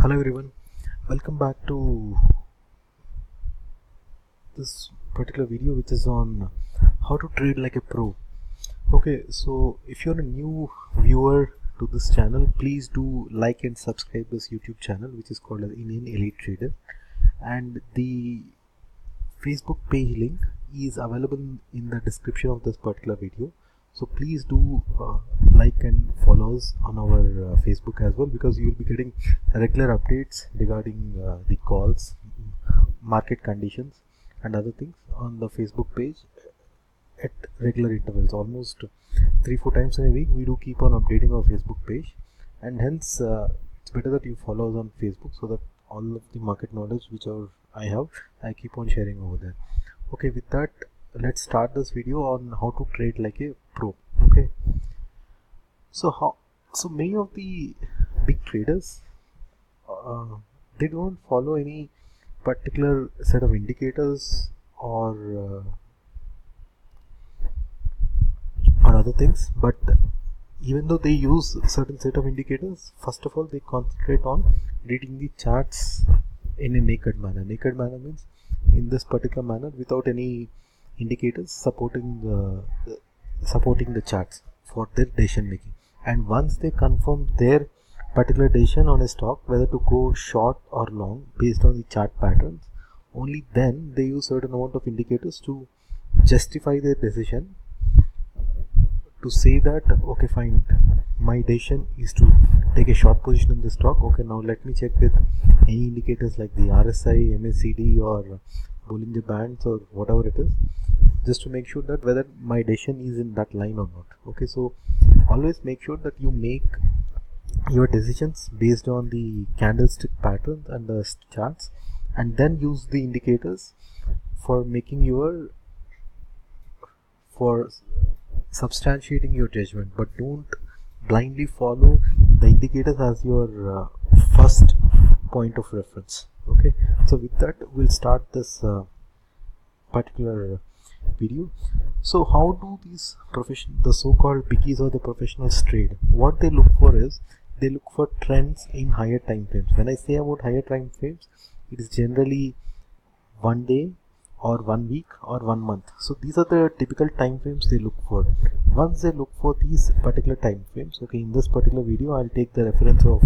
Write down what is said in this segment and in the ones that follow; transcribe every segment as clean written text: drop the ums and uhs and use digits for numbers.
Hello everyone, welcome back to this particular video which is on how to trade like a pro. Okay, so if you're a new viewer to this channel, please do like and subscribe this YouTube channel which is called as Indian Elite Trader, and the Facebook page link is available in the description of this particular video. So please do like and follow us on our Facebook as well, because you will be getting regular updates regarding the calls, market conditions and other things on the Facebook page at regular intervals. Almost 3-4 times in a week we do keep on updating our Facebook page, and hence it's better that you follow us on Facebook so that all of the market knowledge whichever I keep on sharing over there. Okay, with that, let's start this video on how to trade like a pro. Okay, so many of the big traders they don't follow any particular set of indicators or other things, but even though they use certain set of indicators, first of all they concentrate on reading the charts in a naked manner. Naked manner means in this particular manner without any indicators supporting the charts for their decision making. And once they confirm their particular decision on a stock, whether to go short or long based on the chart patterns, only then they use certain amount of indicators to justify their decision, to say that okay fine, my decision is to take a short position in the stock. Okay, now let me check with any indicators like the RSI, MACD or Bollinger Bands or whatever it is, just to make sure that whether my decision is in that line or not. Okay, so always make sure that you make your decisions based on the candlestick patterns and the charts, and then use the indicators for making for substantiating your judgment, but don't blindly follow the indicators as your first point of reference. Okay, so with that we'll start this particular video. So how do these the so-called biggies or the professionals trade? What they look for is they look for trends in higher time frames. When I say about higher time frames, it is generally 1 day or 1 week or 1 month. So these are the typical time frames they look for. Once they look for these particular time frames, okay, in this particular video I'll take the reference of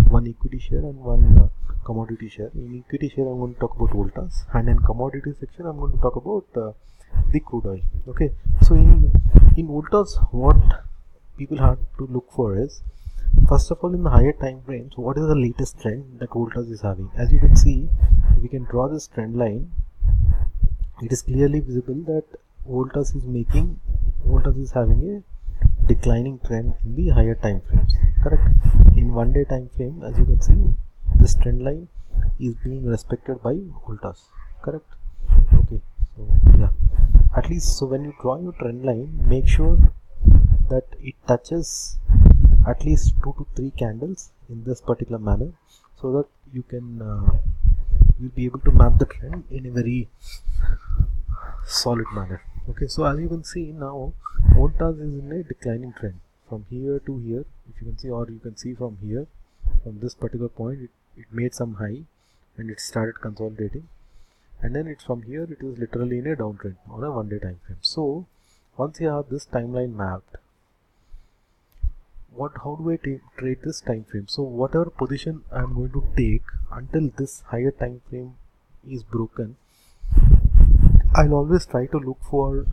one equity share and one commodity share. In equity share I'm going to talk about Voltas, and in commodity section I'm going to talk about the crude oil. Okay, so in Voltas, what people have to look for is, first of all, in the higher time frames, what is the latest trend that Voltas is having. As you can see, if we can draw this trend line, it is clearly visible that Voltas is having a declining trend in the higher time frames. Correct. In 1 day time frame, as you can see, this trend line is being respected by Voltas. Correct. Okay. So yeah, at least so when you draw your trend line, make sure that it touches at least 2 to 3 candles in this particular manner, so that you can you'll be able to map the trend in a very solid manner. Okay, so as you can see now, Voltas is in a declining trend from here to here, if you can see, or you can see from here, from this particular point it made some high and it started consolidating, and then it's from here it is literally in a downtrend on a 1 day time frame. So once you have this timeline mapped, how do I trade this time frame? So whatever position I am going to take until this higher time frame is broken, I'll always try to look for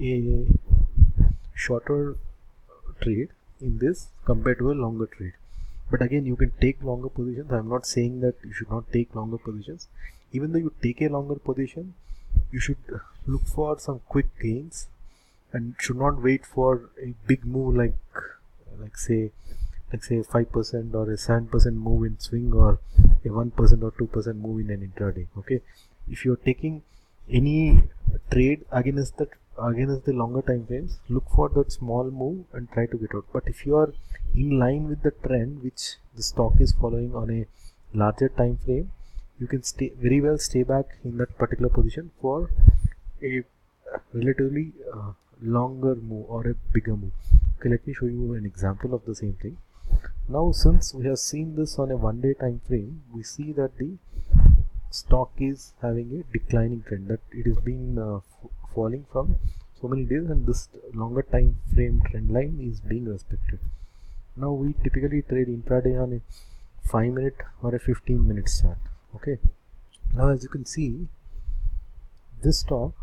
a shorter trade in this compared to a longer trade. But again, you can take longer positions. I'm not saying that you should not take longer positions. Even though you take a longer position, you should look for some quick gains and should not wait for a big move like say 5% or a 7% move in swing, or a 1% or 2% move in an intraday. Okay, if you're taking any trade against the longer time frames, look for that small move and try to get out. But if you are in line with the trend which the stock is following on a larger time frame, you can very well stay back in that particular position for a relatively longer move or a bigger move. Okay, let me show you an example of the same thing. Now since we have seen this on a 1 day time frame, we see that the stock is having a declining trend, that it is been falling from so many days, and this longer time frame trend line is being respected. Now we typically trade intraday on a 5-minute or a 15-minute chart. Okay, now as you can see, this stock,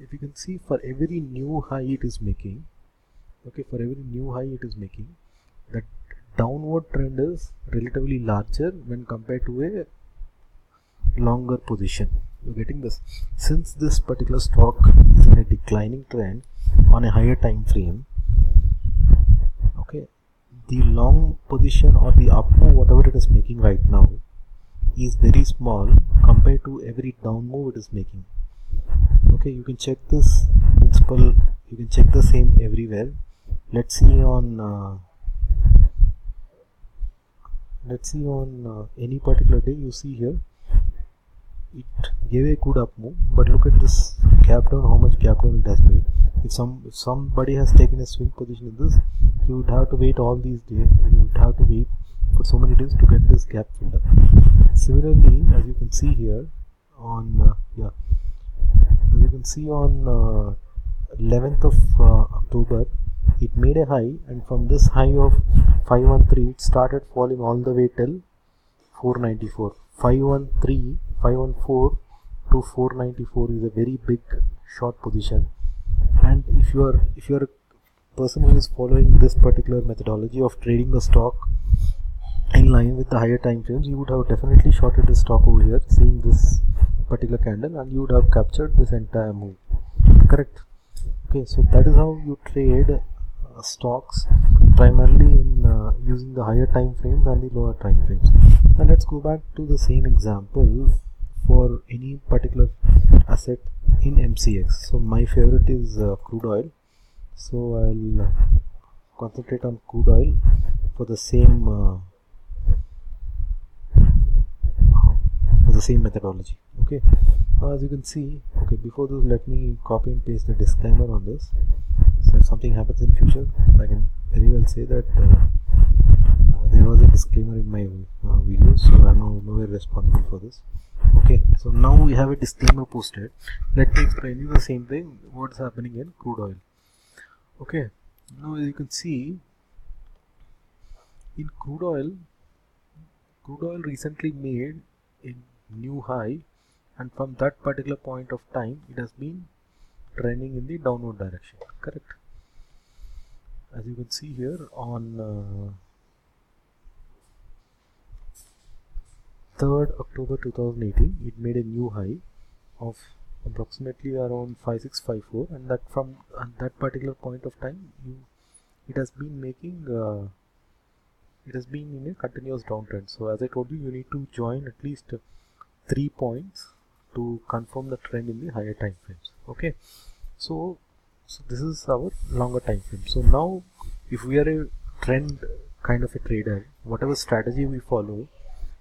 if you can see, for every new high it is making, okay, for every new high it is making, that downward trend is relatively larger when compared to a longer position. You're getting this? Since this particular stock is in a declining trend on a higher time frame, okay, the long position or the up move, whatever it is making right now, is very small compared to every down move it is making. Okay, you can check this principle, you can check the same everywhere. Let's see on any particular day. You see here, it gave a good up move, but look at this gap down, how much gap down it has made. If somebody has taken a swing position in this, he would have to wait all these days, he would have to wait for so many days to get this gap filled up. Similarly, as you can see here on as you can see on 11th of October, it made a high, and from this high of 513 it started falling all the way till 494. 514 to 494 is a very big short position, and if you are a person who is following this particular methodology of trading the stock in line with the higher time frames, you would have definitely shorted the stock over here, seeing this particular candle, and you would have captured this entire move. Correct? Okay, so that is how you trade stocks, primarily in using the higher time frames and the lower time frames. Now let's go back to the same example for any particular asset in MCX. So my favorite is crude oil, so I'll concentrate on crude oil for the same methodology. Okay, now as you can see, okay, before this let me copy and paste the disclaimer on this, so if something happens in future, I can very well say that there was a disclaimer in my video, so I'm nowhere responsible for this. Okay, so now we have a disclaimer posted. Let me explain you the same thing, what's happening in crude oil. Okay, now as you can see, in crude oil recently made a new high, and from that particular point of time it has been trending in the downward direction. Correct? As you can see here on 3rd October 2018, it made a new high of approximately around 5654, and that from that particular point of time it has been making it has been in a continuous downtrend. So as I told you, you need to join at least 3 points to confirm the trend in the higher time frames. Okay, so this is our longer time frame. So now if we are a trend kind of a trader, whatever strategy we follow,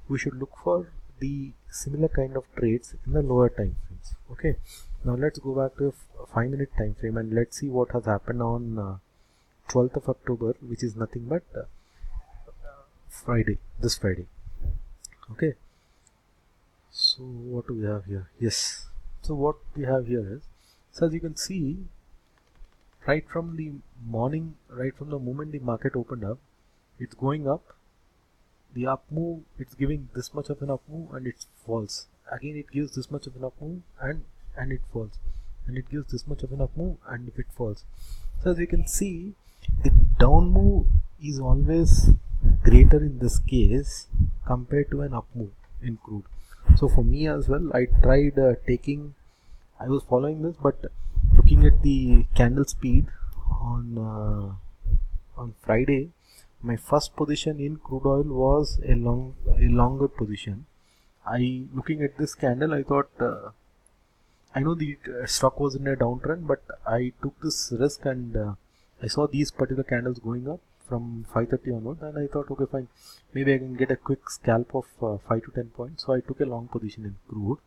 we should look for the similar kind of trades in the lower time frames. Okay, now let's go back to a 5-minute time frame and let's see what has happened on 12th of October, which is nothing but this Friday. Okay, so what do we have here? Yes, so what we have here is, so as you can see, right from the morning, right from the moment the market opened up, it's going up. The up move, it's giving this much of an up move and it falls. Again it gives this much of an up move and it falls, and it gives this much of an up move and it falls. So as you can see, the down move is always greater in this case compared to an up move in crude. So for me as well, I tried I was following this, but looking at the candle speed on Friday, my first position in crude oil was a longer position. Looking at this candle, I thought I know the stock was in a downtrend, but I took this risk and I saw these particular candles going up from 5:30 onward, and I thought, okay, fine, maybe I can get a quick scalp of 5 to 10 points. So I took a long position in crude.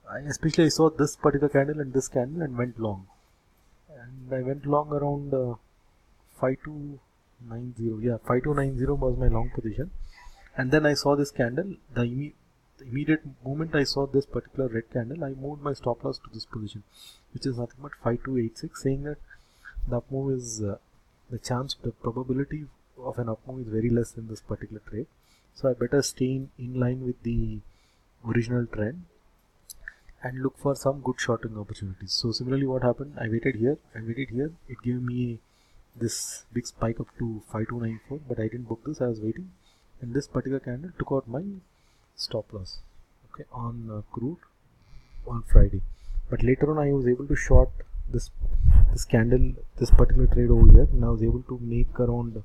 I saw this particular candle and this candle and went long, and I went long around 5 to 5290, yeah, 5290 was my long position. And then I saw this candle. The immediate moment I saw this particular red candle, I moved my stop loss to this position, which is nothing but 5286, saying that the up move is the probability of an up move is very less in this particular trade. So I better stay in line with the original trend and look for some good shorting opportunities. So similarly, what happened? I waited here. It gave me this big spike up to 5294, but I didn't book this. I was waiting, and this particular candle took out my stop loss. Okay, on crude on Friday. But later on, I was able to short this candle, this particular trade over here, and I was able to make around.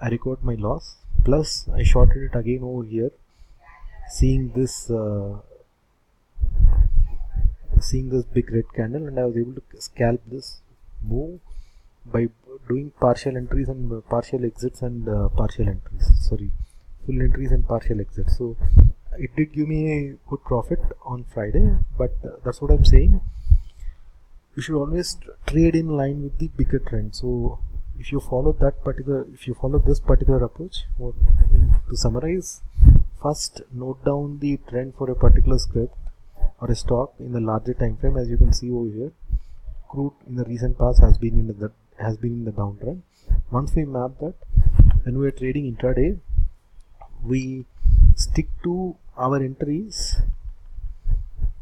I recovered my loss. Plus, I shorted it again over here, seeing this big red candle, and I was able to scalp this move by doing partial entries and partial exits and partial entries. Sorry, full entries and partial exits. So it did give me a good profit on Friday, but that's what I'm saying. You should always trade in line with the bigger trend. So if you follow this particular approach, to summarize, first note down the trend for a particular script or a stock in the larger time frame. As you can see over here, crude in the recent past has been in the downtrend. Once we map that, when we are trading intraday, we stick to our entries.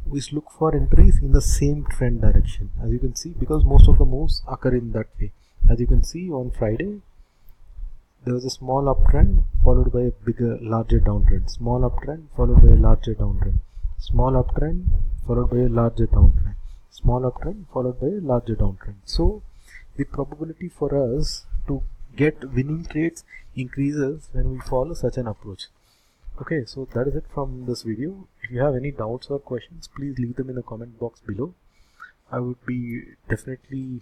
We look for entries in the same trend direction, as you can see, because most of the moves occur in that way. As you can see, on Friday there was a small uptrend followed by a larger downtrend, small uptrend followed by a larger downtrend, small uptrend followed by a larger downtrend, small uptrend followed by a larger downtrend. So the probability for us to get winning trades increases when we follow such an approach. Okay, so that is it from this video. If you have any doubts or questions, please leave them in the comment box below. I would be definitely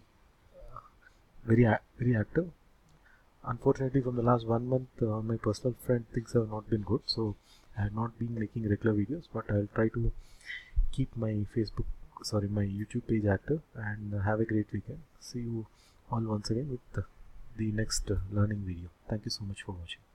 very active. Unfortunately, from the last 1 month, my personal front things have not been good, so I have not been making regular videos, but I'll try to keep my my YouTube page active, and have a great weekend. See you all once again with the next learning video. Thank you so much for watching.